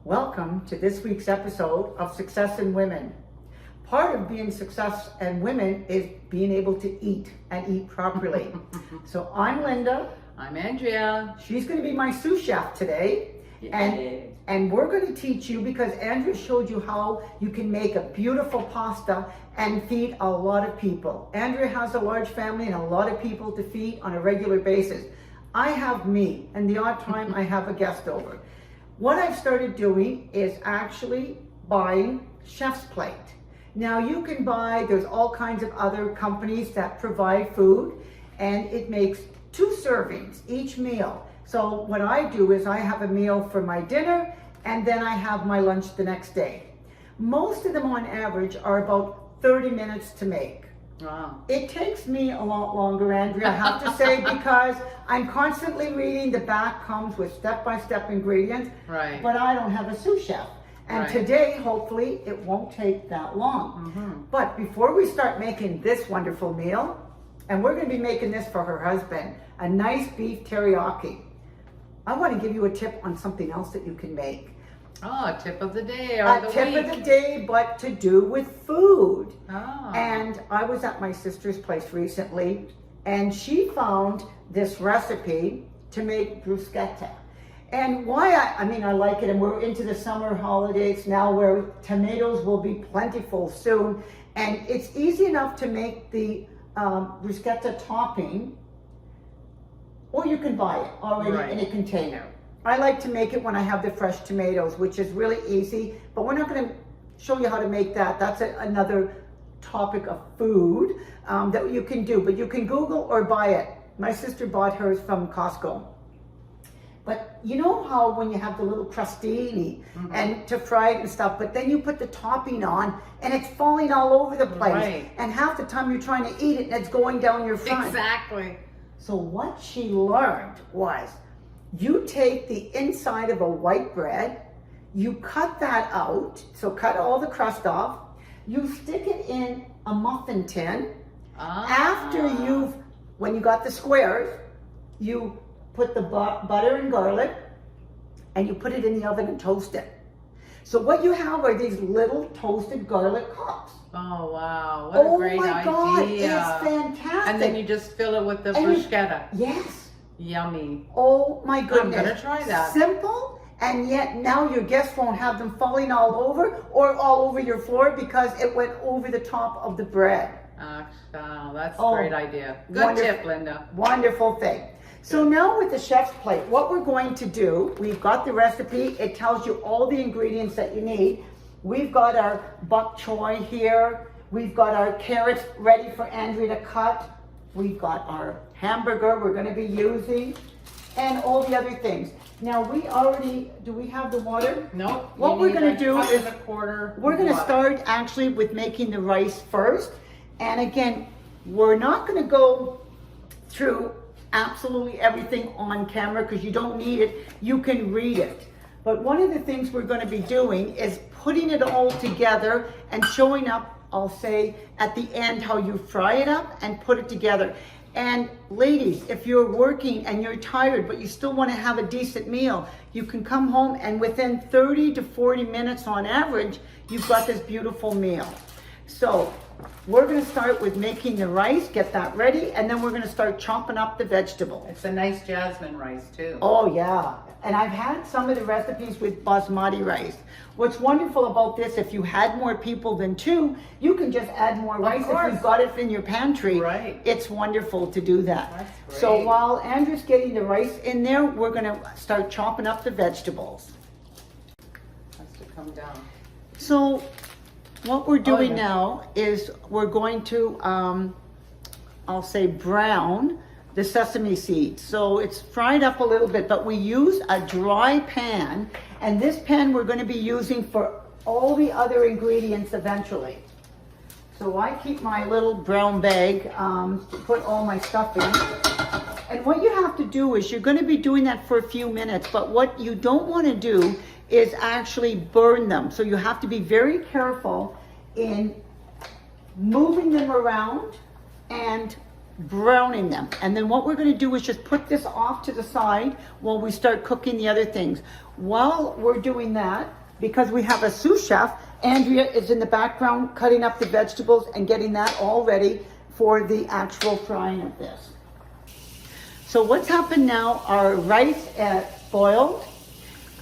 Welcome to this week's episode of Success in Women. Part of being success in women is being able to eat and eat properly. So I'm Linda. I'm Andrea. She's going to be my sous chef today. Yay. And we're going to teach you, because Andrea showed you how you can make a beautiful pasta and feed a lot of people. Andrea has a large family and a lot of people to feed on a regular basis. I have me, and the odd time I have a guest over. What I've started doing is actually buying chef's plate. Now you can buy, there's all kinds of other companies that provide food, and it makes 2 servings each meal. So what I do is I have a meal for my dinner, and then I have my lunch the next day. Most of them on average are about 30 minutes to make. Wow. It takes me a lot longer, Andrea, I have to say, because I'm constantly reading. The back comes with step-by-step ingredients, Right. but I don't have a sous chef. And Right. today, hopefully, it won't take that long. Mm-hmm. But before we start making this wonderful meal, and we're going to be making this for her husband, a nice beef teriyaki, I want to give you a tip on something else that you can make. Oh, tip of the day or the Tip week. of the day, but to do with food. Oh. And I was at my sister's place recently, and she found this recipe to make bruschetta. And why I like it, and we're into the summer holidays now where tomatoes will be plentiful soon, and it's easy enough to make the bruschetta topping, or you can buy it already in a container. I like to make it when I have the fresh tomatoes, which is really easy, but we're not going to show you how to make that. That's another topic of food that you can do, but you can Google or buy it. My sister bought hers from Costco. But you know how when you have the little crostini and to fry it and stuff, but then you put the topping on and it's falling all over the place. Right. And half the time you're trying to eat it and it's going down your front. Exactly. So what she learned was, you take the inside of a white bread, you cut that out, so cut all the crust off, you stick it in a muffin tin. After when you got the squares, you put the butter and garlic, and you put it in the oven and toast it. So what you have are these little toasted garlic cups. Oh, wow. What a great idea. Oh my God, it's fantastic. And then you just fill it with the And bruschetta. Yes. Yummy. Oh my goodness. I'm gonna try that. Simple, and yet now your guests won't have them falling all over or all over your floor because it went over the top of the bread. Oh, that's a great idea. Good tip, Linda. Wonderful thing. So now with the chef's plate, what we're going to do, we've got the recipe. It tells you all the ingredients that you need. We've got our bok choy here. We've got our carrots ready for Andrea to cut. We've got our hamburger we're going to be using, and all the other things. Now do we have the water? Nope. What we're going to do is we're going to water. start actually with making the rice first. And again, we're not going to go through absolutely everything on camera because you don't need it. You can read it. But one of the things we're going to be doing is putting it all together and showing up, I'll say, at the end how you fry it up and put it together. And ladies, if you're working and you're tired, but you still want to have a decent meal, you can come home and within 30 to 40 minutes on average, you've got this beautiful meal. So we're going to start with making the rice, get that ready, and then we're going to start chopping up the vegetables. It's a nice jasmine rice too. Oh yeah, and I've had some of the recipes with basmati rice. What's wonderful about this, if you had more people than 2, you can just add more rice if you've got it in your pantry. Right. It's wonderful to do that. That's great. So while Andrew's getting the rice in there, we're going to start chopping up the vegetables. Has to come down. So what we're doing now is we're going to, I'll say, brown the sesame seeds. So it's fried up a little bit, but we use a dry pan, and this pan we're going to be using for all the other ingredients eventually. So I keep my little brown bag to put all my stuff in. And what you have to do is you're going to be doing that for a few minutes, but what you don't want to do is actually burn them. So you have to be very careful in moving them around and browning them. And then what we're going to do is just put this off to the side while we start cooking the other things. While we're doing that, because we have a sous chef, Andrea is in the background cutting up the vegetables and getting that all ready for the actual frying of this. So what's happened now, our rice boiled.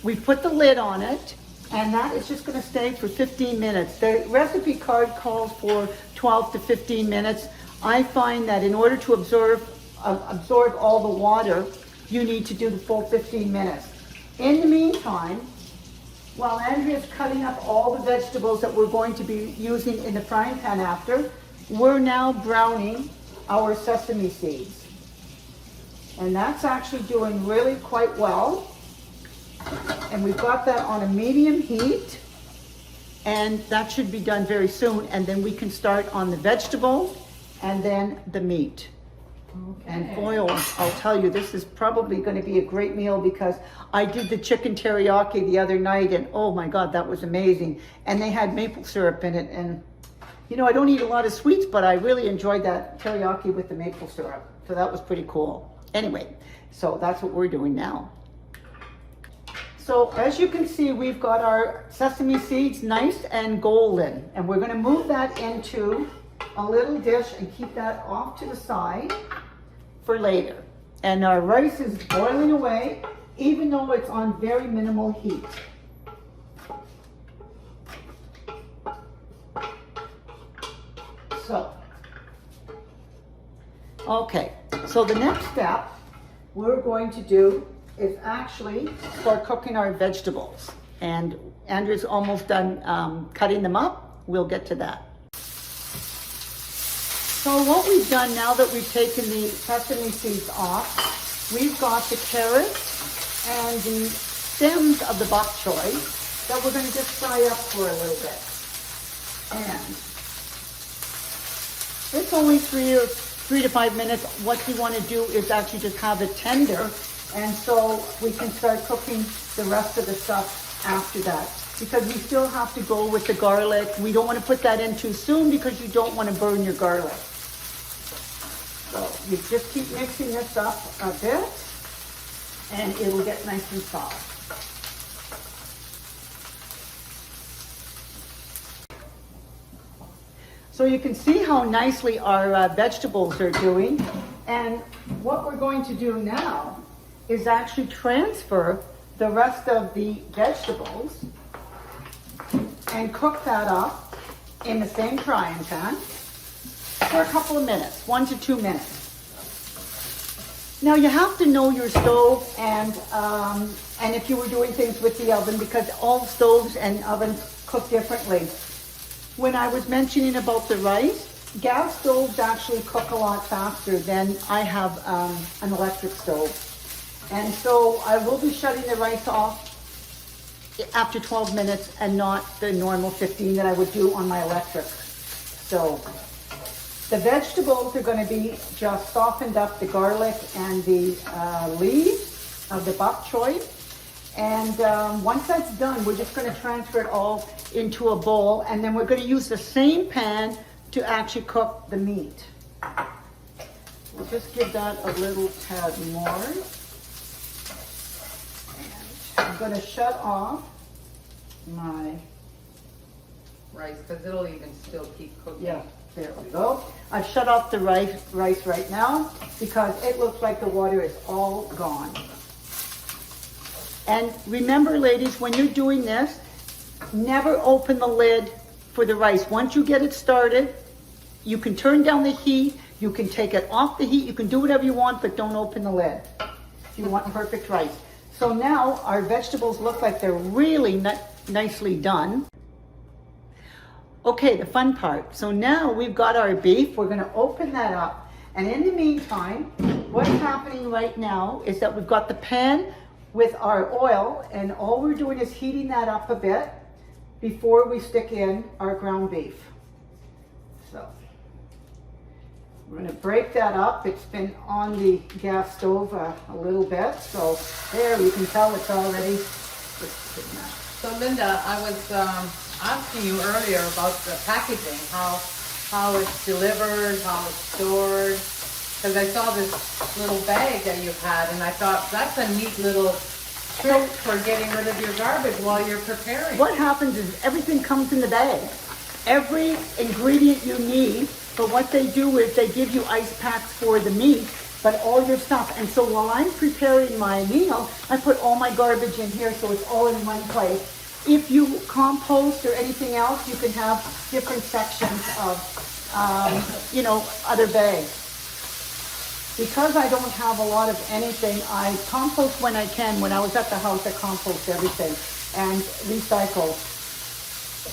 We put the lid on it, and that is just going to stay for 15 minutes. The recipe card calls for 12 to 15 minutes. I find that in order to absorb all the water, you need to do the full 15 minutes. In the meantime, while Andrea's cutting up all the vegetables that we're going to be using in the frying pan after, we're now browning our sesame seeds. And that's actually doing really quite well. And we've got that on a medium heat, and that should be done very soon. And then we can start on the vegetables and then the meat. Okay. And boy, I'll tell you, this is probably going to be a great meal because I did the chicken teriyaki the other night, and oh my God, that was amazing. And they had maple syrup in it, and you know, I don't eat a lot of sweets, but I really enjoyed that teriyaki with the maple syrup. So that was pretty cool. Anyway, so that's what we're doing now. So as you can see, we've got our sesame seeds nice and golden, and we're going to move that into a little dish and keep that off to the side for later. And our rice is boiling away, even though it's on very minimal heat. So, okay, so the next step we're going to do is actually start cooking our vegetables. And Andrew's almost done cutting them up. We'll get to that. So what we've done now that we've taken the sesame seeds off, we've got the carrots and the stems of the bok choy that we're going to just fry up for a little bit. And it's only 3 to 5 minutes. What you want to do is actually just have it tender, and so we can start cooking the rest of the stuff after that. Because we still have to go with the garlic. We don't want to put that in too soon because you don't want to burn your garlic. So you just keep mixing this up a bit, and it'll get nice and soft. So you can see how nicely our vegetables are doing. And what we're going to do now is actually transfer the rest of the vegetables and cook that up in the same frying pan for a couple of minutes, 1 to 2 minutes. Now you have to know your stove and if you were doing things with the oven, because all stoves and ovens cook differently. When I was mentioning about the rice, gas stoves actually cook a lot faster than I have an electric stove. And so I will be shutting the rice off after 12 minutes and not the normal 15 that I would do on my electric stove. The vegetables are going to be just softened up, the garlic and the leaves of the bok choy. And once that's done, we're just going to transfer it all into a bowl, and then we're going to use the same pan to actually cook the meat. We'll just give that a little tad more. And I'm going to shut off my rice, because it'll even still keep cooking. Yeah, there we go. I've shut off the rice right now because it looks like the water is all gone. And remember, ladies, when you're doing this, never open the lid for the rice. Once you get it started, you can turn down the heat, you can take it off the heat, you can do whatever you want, but don't open the lid if you want perfect rice. So now our vegetables look like they're really nicely done. Okay, the fun part. So now we've got our beef. We're going to open that up. And in the meantime, what's happening right now is that we've got the pan with our oil, and all we're doing is heating that up a bit before we stick in our ground beef. So we're going to break that up. It's been on the gas stove a little bit, so there you can tell it's already. So Linda, I was asking you earlier about the packaging, how it's delivered, how it's stored. because I saw this little bag that you've had, and I thought that's a neat little trick for getting rid of your garbage while you're preparing. What happens is everything comes in the bag. Every ingredient you need, but what they do is they give you ice packs for the meat, but all your stuff. And so while I'm preparing my meal, I put all my garbage in here so it's all in one place. If you compost or anything else, you can have different sections of, other bags. Because I don't have a lot of anything, I compost when I can. When I was at the house, I compost everything and recycle.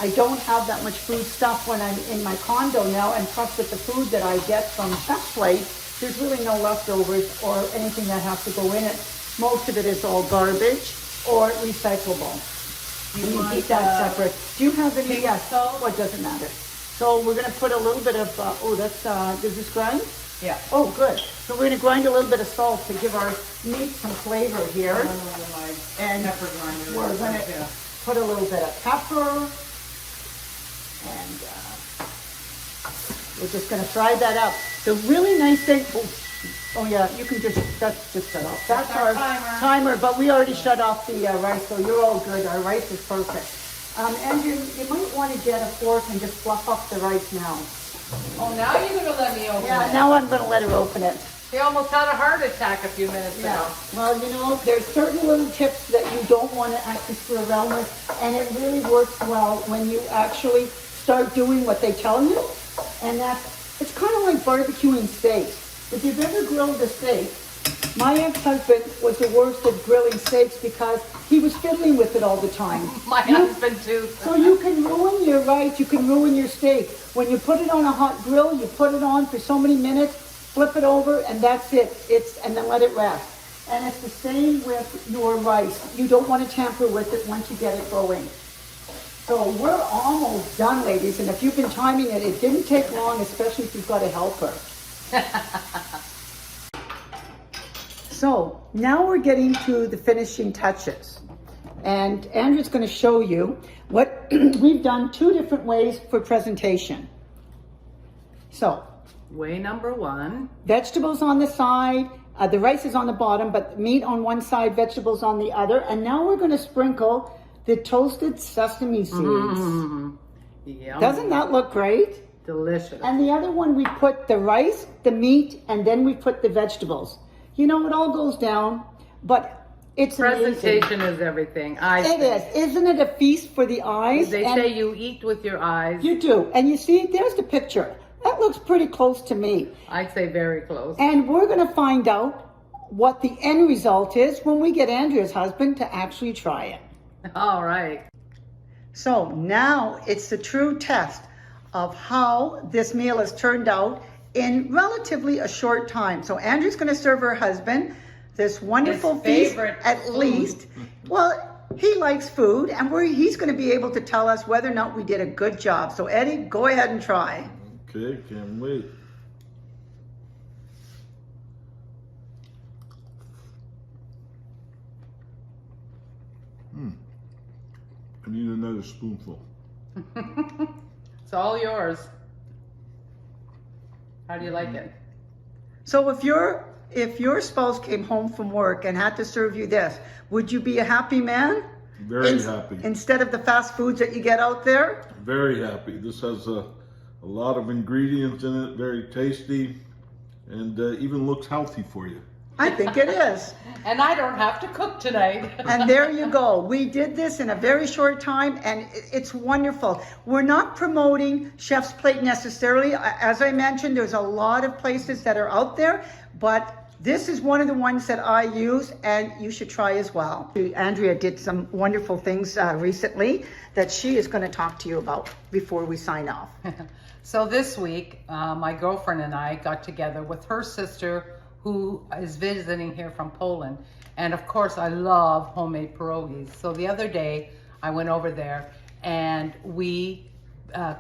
I don't have that much food stuff when I'm in my condo now, and plus with the food that I get from Chef's Plate, there's really no leftovers or anything that has to go in it. Most of it is all garbage or recyclable. You keep that separate. Do you have any? Yes. Oh, it doesn't matter. So we're going to put a little bit of, does this grind? Yeah. Oh, good. So we're going to grind a little bit of salt to give our meat some flavor here. And we're going to put a little bit of pepper. And we're just going to fry that up. The really nice thing, oh yeah, you can just shut off. That's our timer, but we already shut off the rice, so you're all good. Our rice is perfect. Andrew, you might want to get a fork and just fluff up the rice now. Oh, now you're going to let me open it. Yeah, now I'm going to let her open it. She almost had a heart attack a few minutes ago. Well, there's certain little tips that you don't want to actually screw around with, and it really works well when you actually start doing what they tell you. And it's kind of like barbecuing steak. If you've ever grilled a steak, my ex-husband was the worst at grilling steaks because he was fiddling with it all the time. My husband too. So you can ruin your rice, you can ruin your steak. When you put it on a hot grill, you put it on for so many minutes, flip it over, and that's it. And then let it rest. And it's the same with your rice. You don't want to tamper with it once you get it going. So we're almost done, ladies. And if you've been timing it, it didn't take long, especially if you've got a helper. So now we're getting to the finishing touches. And Andrew's going to show you what we've done 2 different ways for presentation. So, way number 1. Vegetables on the side, the rice is on the bottom, but meat on one side, vegetables on the other. And now we're going to sprinkle the toasted sesame seeds. Yum. Doesn't that look great? Delicious. And the other one, we put the rice, the meat, and then we put the vegetables. It all goes down, but it's presentation amazing. Is everything. It is. Isn't it a feast for the eyes? They say you eat with your eyes. You do. And you see, there's the picture. That looks pretty close to me. I'd say very close. And we're going to find out what the end result is when we get Andrea's husband to actually try it. All right. So now it's the true test of how this meal has turned out in relatively a short time. So Andrew's going to serve her husband this wonderful feast, at least. Well, he likes food, and he's going to be able to tell us whether or not we did a good job. So Eddie, go ahead and try. Okay, can't wait. I need another spoonful. It's all yours. How do you like it? So if your spouse came home from work and had to serve you this, would you be a happy man? Very happy. Instead of the fast foods that you get out there? Very happy. This has a lot of ingredients in it, very tasty, and even looks healthy for you. I think it is. And I don't have to cook tonight. And there you go. We did this in a very short time, and it's wonderful. We're not promoting Chef's Plate necessarily. As I mentioned, there's a lot of places that are out there, but this is one of the ones that I use, and you should try as well. Andrea did some wonderful things recently that she is going to talk to you about before we sign off. So this week, my girlfriend and I got together with her sister, who is visiting here from Poland. And of course, I love homemade pierogies. So the other day, I went over there and we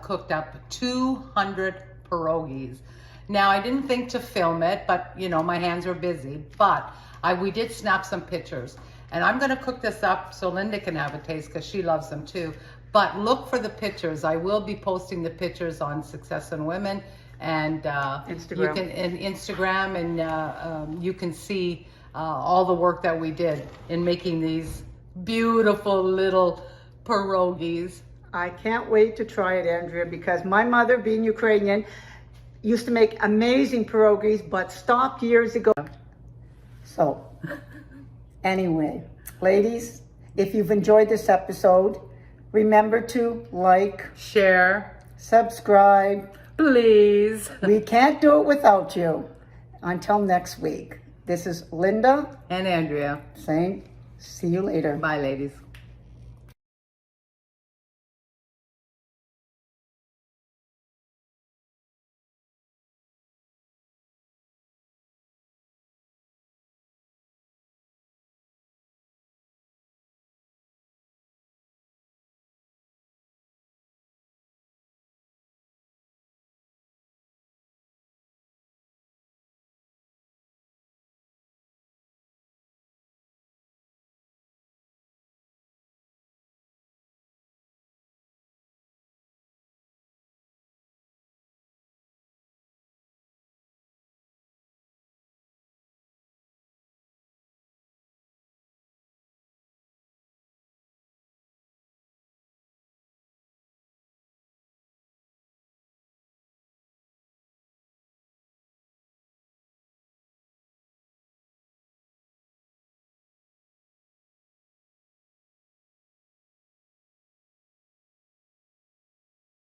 cooked up 200 pierogies. Now, I didn't think to film it, but my hands were busy. But we did snap some pictures. And I'm gonna cook this up so Linda can have a taste because she loves them too. But look for the pictures. I will be posting the pictures on Success in Women and Instagram. you can and Instagram, and you can see all the work that we did in making these beautiful little pierogies. I can't wait to try it, Andrea, because my mother, being Ukrainian, used to make amazing pierogies, but stopped years ago. So, anyway, ladies, if you've enjoyed this episode, remember to like, Share, subscribe. please. We can't do it without you. Until next week, this is Linda And Andrea. saying, see you later. Bye, ladies.